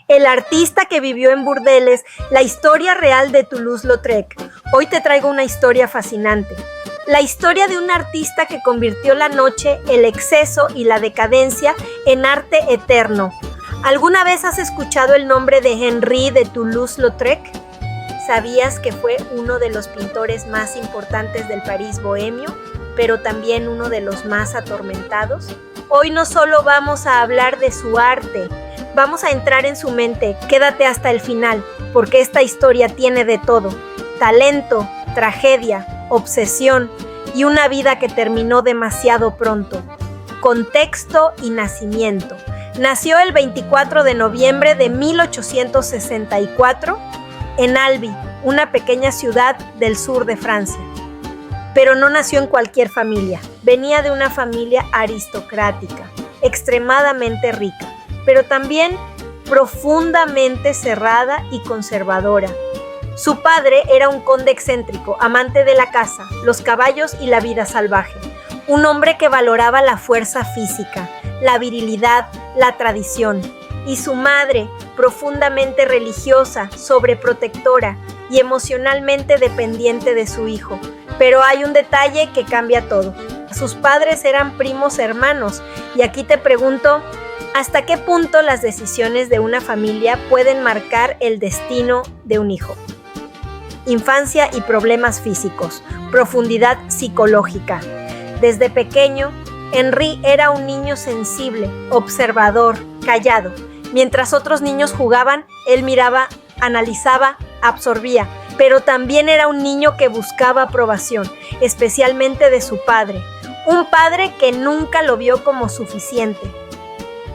el artista que vivió en burdeles, la historia real de Toulouse-Lautrec. Hoy te traigo una historia fascinante. La historia de un artista que convirtió la noche, el exceso y la decadencia en arte eterno. ¿Alguna vez has escuchado el nombre de Henri de Toulouse-Lautrec? ¿Sabías que fue uno de los pintores más importantes del París bohemio, pero también uno de los más atormentados? Hoy no solo vamos a hablar de su arte, vamos a entrar en su mente. Quédate hasta el final, porque esta historia tiene de todo: talento, tragedia, obsesión y una vida que terminó demasiado pronto. Contexto y nacimiento. Nació el 24 de noviembre de 1864 en Albi, una pequeña ciudad del sur de Francia. Pero no nació en cualquier familia. Venía de una familia aristocrática, extremadamente rica, pero también profundamente cerrada y conservadora. Su padre era un conde excéntrico, amante de la caza, los caballos y la vida salvaje. Un hombre que valoraba la fuerza física, la virilidad, la tradición. Y su madre, profundamente religiosa, sobreprotectora y emocionalmente dependiente de su hijo. Pero hay un detalle que cambia todo. Sus padres eran primos hermanos, y aquí te pregunto, ¿hasta qué punto las decisiones de una familia pueden marcar el destino de un hijo? Infancia y problemas físicos, profundidad psicológica. Desde pequeño, Henri era un niño sensible, observador, callado. Mientras otros niños jugaban, él miraba, analizaba, absorbía, pero también era un niño que buscaba aprobación, especialmente de su padre, un padre que nunca lo vio como suficiente.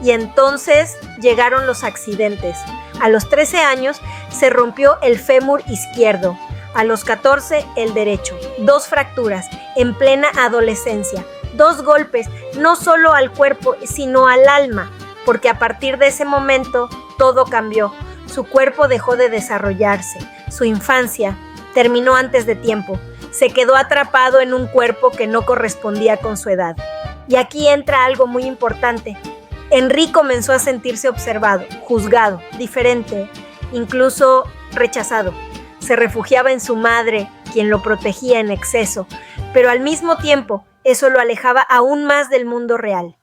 Y entonces llegaron los accidentes. A los 13 años se rompió el fémur izquierdo, a los 14 el derecho, 2 fracturas en plena adolescencia, 2 golpes no solo al cuerpo sino al alma, porque a partir de ese momento todo cambió. Su cuerpo dejó de desarrollarse, su infancia terminó antes de tiempo, se quedó atrapado en un cuerpo que no correspondía con su edad. Y aquí entra algo muy importante. Henri comenzó a sentirse observado, juzgado, diferente, incluso rechazado. Se refugiaba en su madre, quien lo protegía en exceso, pero al mismo tiempo eso lo alejaba aún más del mundo real.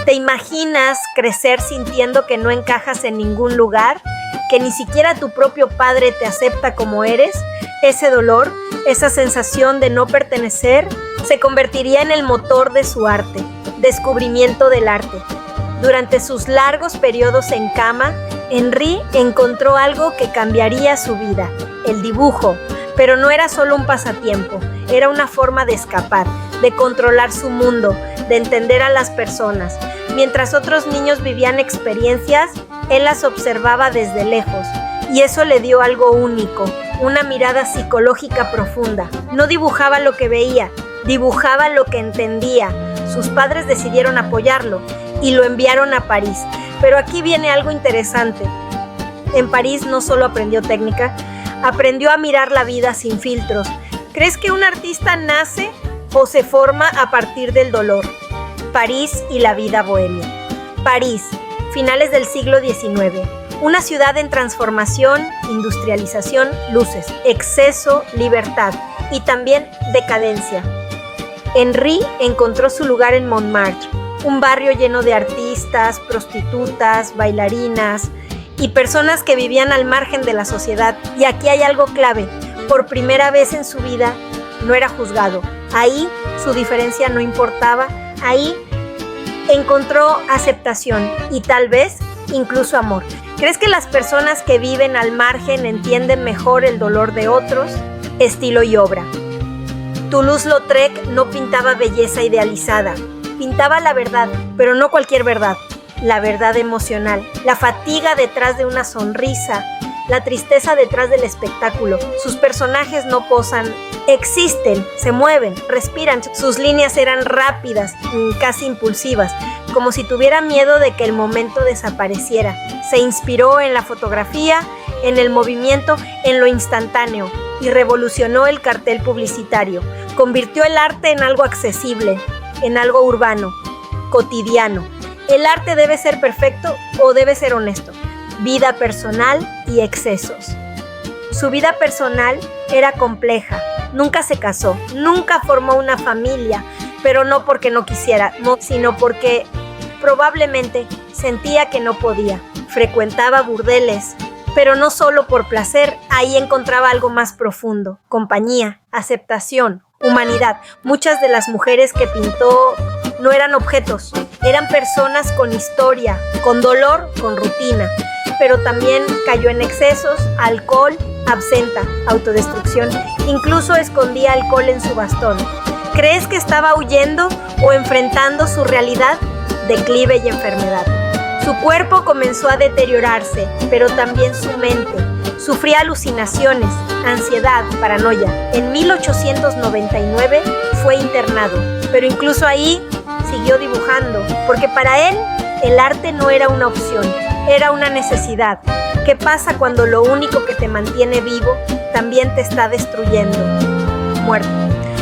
¿Te imaginas crecer sintiendo que no encajas en ningún lugar? ¿Que ni siquiera tu propio padre te acepta como eres? Ese dolor, esa sensación de no pertenecer, se convertiría en el motor de su arte, descubrimiento del arte. Durante sus largos periodos en cama, Henri encontró algo que cambiaría su vida: el dibujo. Pero no era solo un pasatiempo, era una forma de escapar, de controlar su mundo, de entender a las personas. Mientras otros niños vivían experiencias, él las observaba desde lejos, y eso le dio algo único, una mirada psicológica profunda. No dibujaba lo que veía, dibujaba lo que entendía. Sus padres decidieron apoyarlo y lo enviaron a París. Pero aquí viene algo interesante. En París no solo aprendió técnica, aprendió a mirar la vida sin filtros. ¿Crees que un artista nace o se forma a partir del dolor? París y la vida bohemia. París, finales del siglo XIX. Una ciudad en transformación, industrialización, luces, exceso, libertad y también decadencia. Henri encontró su lugar en Montmartre, un barrio lleno de artistas, prostitutas, bailarinas y personas que vivían al margen de la sociedad. Y aquí hay algo clave: por primera vez en su vida no era juzgado. Ahí su diferencia no importaba. Ahí encontró aceptación y tal vez incluso amor. ¿Crees que las personas que viven al margen entienden mejor el dolor de otros? Estilo y obra. Toulouse-Lautrec no pintaba belleza idealizada. Pintaba la verdad, pero no cualquier verdad. La verdad emocional, la fatiga detrás de una sonrisa, la tristeza detrás del espectáculo. Sus personajes no posan, existen, se mueven, respiran. Sus líneas eran rápidas, casi impulsivas, como si tuviera miedo de que el momento desapareciera. Se inspiró en la fotografía, en el movimiento, en lo instantáneo, y revolucionó el cartel publicitario. Convirtió el arte en algo accesible, en algo urbano, cotidiano. ¿El arte debe ser perfecto o debe ser honesto? vida personal y excesos. Su vida personal era compleja. Nunca se casó, nunca formó una familia, pero no porque no quisiera, sino porque probablemente sentía que no podía. Frecuentaba burdeles, pero no solo por placer, ahí encontraba algo más profundo: compañía, aceptación, humanidad. Muchas de las mujeres que pintó no eran objetos, eran personas con historia, con dolor, con rutina, pero también cayó en excesos, alcohol, absenta, autodestrucción, incluso escondía alcohol en su bastón. ¿Crees que estaba huyendo o enfrentando su realidad? Declive y enfermedad. Su cuerpo comenzó a deteriorarse, pero también su mente. Sufría alucinaciones, ansiedad, paranoia. En 1899 fue internado, pero incluso ahí siguió dibujando, porque para él el arte no era una opción, era una necesidad. ¿Qué pasa cuando lo único que te mantiene vivo también te está destruyendo? Muerte.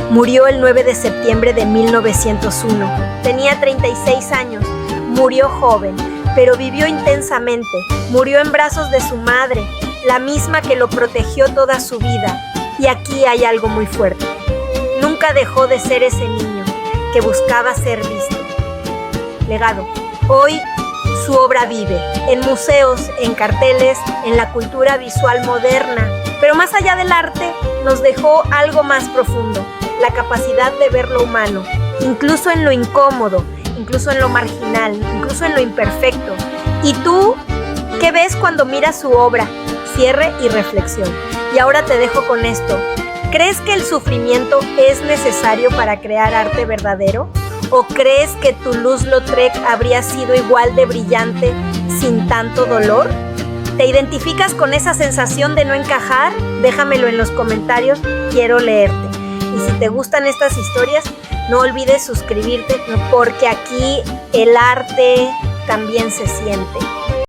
Murió el 9 de septiembre de 1901. Tenía 36 años. Murió joven, pero vivió intensamente. Murió en brazos de su madre, la misma que lo protegió toda su vida. Y aquí hay algo muy fuerte. Nunca dejó de ser ese niño que buscaba ser visto. Legado. Hoy su obra vive en museos, en carteles, en la cultura visual moderna. Pero más allá del arte, nos dejó algo más profundo: la capacidad de ver lo humano, incluso en lo incómodo, incluso en lo marginal, incluso en lo imperfecto. ¿Y tú qué ves cuando miras su obra? Cierre y reflexión. Y ahora te dejo con esto. ¿Crees que el sufrimiento es necesario para crear arte verdadero? ¿O crees que Toulouse-Lautrec habría sido igual de brillante sin tanto dolor? ¿Te identificas con esa sensación de no encajar? Déjamelo en los comentarios, quiero leerte. Y si te gustan estas historias, no olvides suscribirte, porque aquí el arte también se siente.